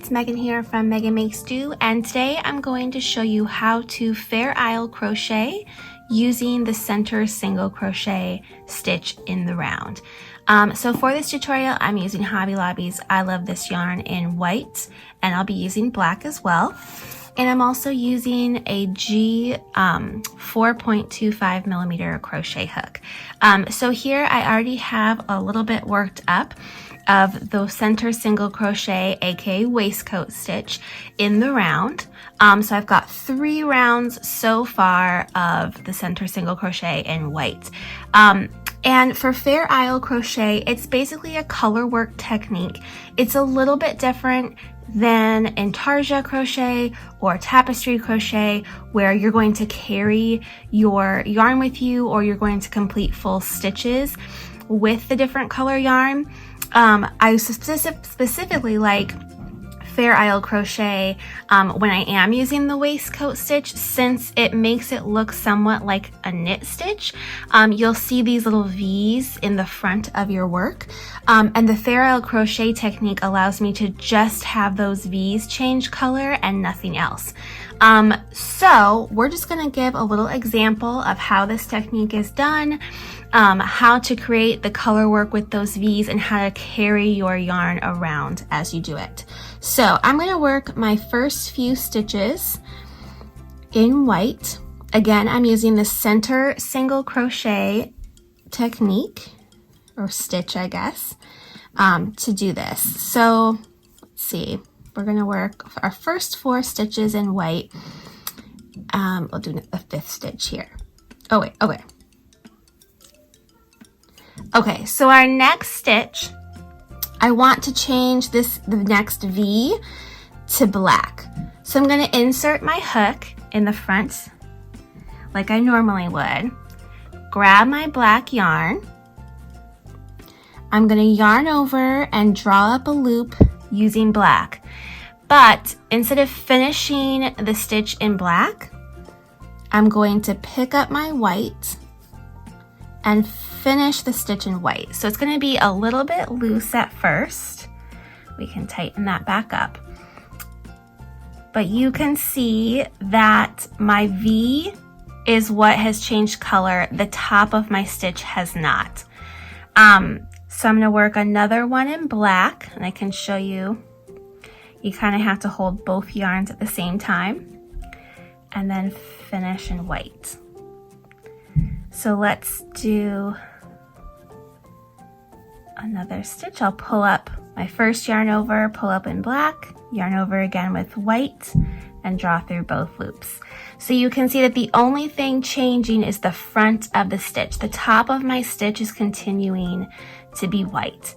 it's Megan here from Megan Makes Do, and today I'm going to show you how to Fair Isle crochet using the center single crochet stitch in the round. So for this tutorial, I'm using Hobby Lobby's I Love This yarn in white, and I'll be using black as well. And I'm also using a G 4.25 millimeter crochet hook. So here I already have a little bit worked up of the center single crochet, aka waistcoat stitch, in the round. So I've got 3 rounds so far of the center single crochet in white. And for Fair Isle crochet, it's basically a color work technique. It's a little bit different than intarsia crochet or tapestry crochet, where you're going to carry your yarn with you, or you're going to complete full stitches with the different color yarn. I specifically like Fair Isle crochet when I am using the waistcoat stitch, since it makes it look somewhat like a knit stitch. You'll see these little V's in the front of your work, and the Fair Isle crochet technique allows me to just have those V's change color and nothing else. So we're just going to give a little example of how this technique is done, how to create the color work with those V's, and how to carry your yarn around as you do it. So I'm going to work my first few stitches in white. Again, I'm using the center single crochet technique, or stitch, I guess, to do this. So let's see, we're going to work our first 4 stitches in white. We'll do the 5th stitch here. Oh wait, okay. Okay, so our next stitch, I want to change the next V to black. So I'm going to insert my hook in the front like I normally would, grab my black yarn. I'm going to yarn over and draw up a loop using black. But instead of finishing the stitch in black, I'm going to pick up my white and finish the stitch in white. So it's going to be a little bit loose at first. We can tighten that back up. But you can see that my V is what has changed color. The top of my stitch has not. So I'm going to work another one in black, and I can show you. You kind of have to hold both yarns at the same time, and then finish in white. So let's do another stitch. I'll pull up my first yarn over, pull up in black, yarn over again with white, and draw through both loops. So you can see that the only thing changing is the front of the stitch. The top of my stitch is continuing to be white.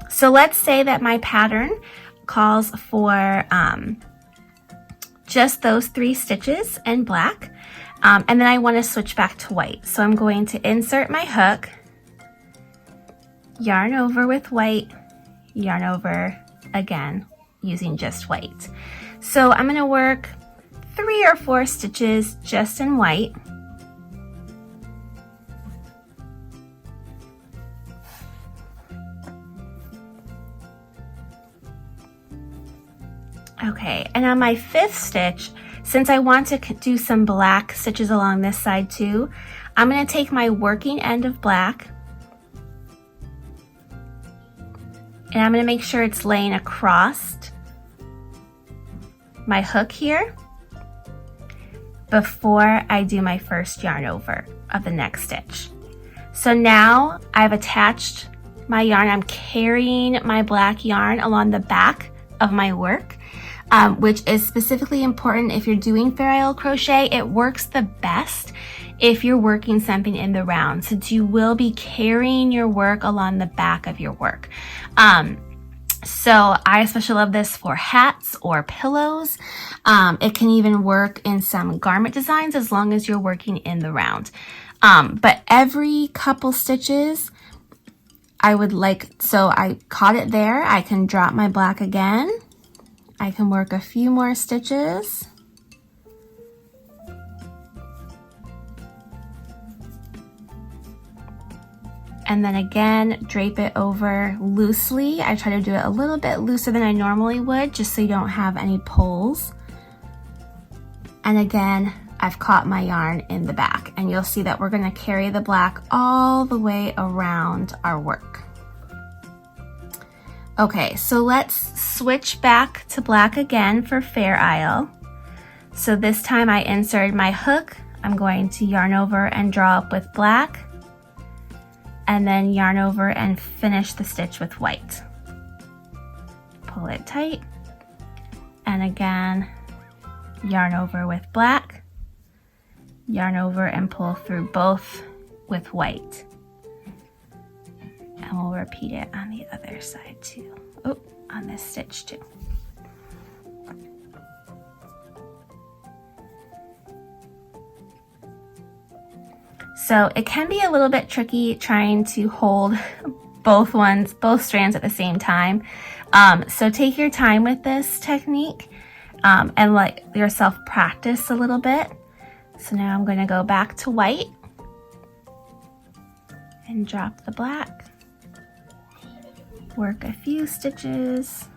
So let's say that my pattern calls for just those 3 stitches in black. And then I want to switch back to white. So I'm going to insert my hook, yarn over with white, yarn over again using just white. So I'm going to work 3 or 4 stitches just in white. Okay, and on my 5th stitch, since I want to do some black stitches along this side too, I'm going to take my working end of black, and I'm going to make sure it's laying across my hook here before I do my first yarn over of the next stitch. So now I've attached my yarn. I'm carrying my black yarn along the back of my work, which is specifically important if you're doing Fair Isle crochet. It works the best if you're working something in the round, since you will be carrying your work along the back of your work. So I especially love this for hats or pillows. It can even work in some garment designs as long as you're working in the round. But every couple stitches, so I caught it there. I can drop my black again. I can work a few more stitches. and then again, drape it over loosely. I try to do it a little bit looser than I normally would, just so you don't have any pulls. And again, I've caught my yarn in the back, and you'll see that we're gonna carry the black all the way around our work. Okay, so let's switch back to black again for Fair Isle. So this time I inserted my hook. I'm going to yarn over and draw up with black, and then yarn over and finish the stitch with white. Pull it tight, and again, yarn over with black, yarn over and pull through both with white. And we'll repeat it on the other side too. Oh, on this stitch too. So it can be a little bit tricky trying to hold both strands at the same time. So take your time with this technique and let yourself practice a little bit. So now I'm going to go back to white and drop the black. Work a few stitches.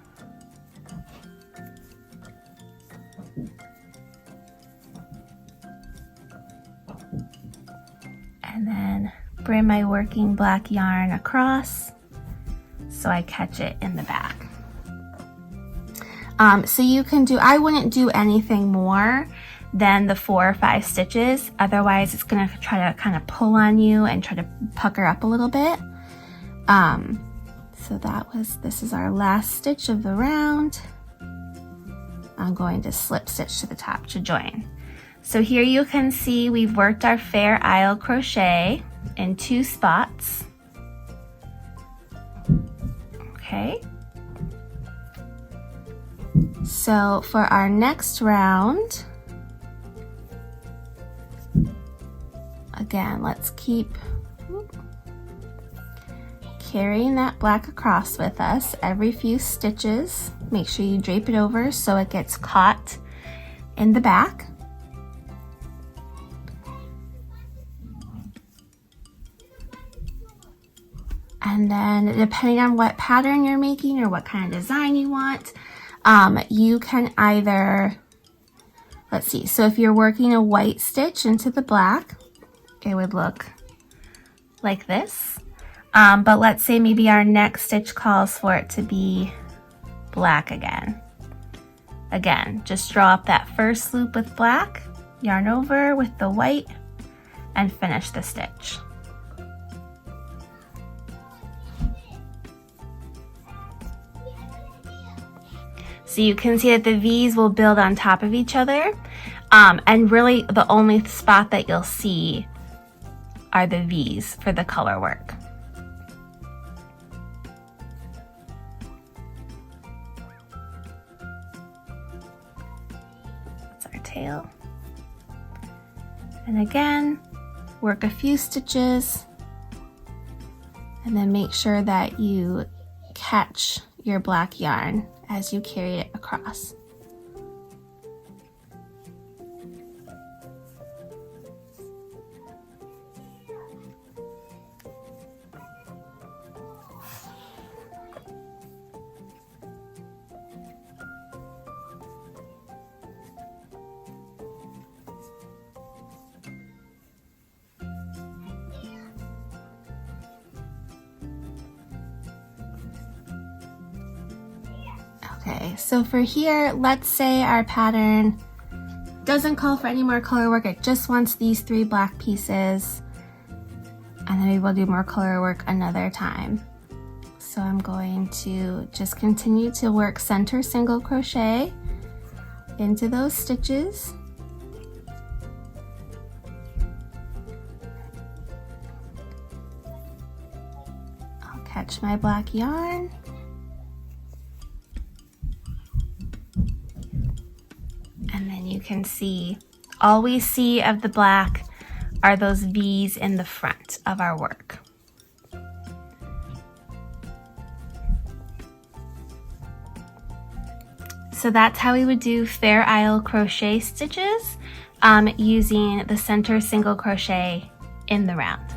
And then bring my working black yarn across so I catch it in the back. So you can do, I wouldn't do anything more than the 4 or 5 stitches. Otherwise it's gonna try to kind of pull on you and try to pucker up a little bit. So this is our last stitch of the round. I'm going to slip stitch to the top to join. So here you can see we've worked our Fair Isle crochet in 2 spots. Okay. So for our next round, again, let's keep carrying that black across with us every few stitches. Make sure you drape it over so it gets caught in the back. And then depending on what pattern you're making or what kind of design you want, you can either, let's see, so if you're working a white stitch into the black, it would look like this. But let's say maybe our next stitch calls for it to be black again. Again, just draw up that first loop with black, yarn over with the white, and finish the stitch. So you can see that the V's will build on top of each other, and really the only spot that you'll see are the V's for the color work. That's our tail. And again, work a few stitches, and then make sure that you catch your black yarn as you carry it across. Okay, so for here, let's say our pattern doesn't call for any more color work, it just wants these 3 black pieces, and then we will do more color work another time. So I'm going to just continue to work center single crochet into those stitches. I'll catch my black yarn. And then you can see, all we see of the black are those V's in the front of our work. So that's how we would do Fair Isle crochet stitches using the center single crochet in the round.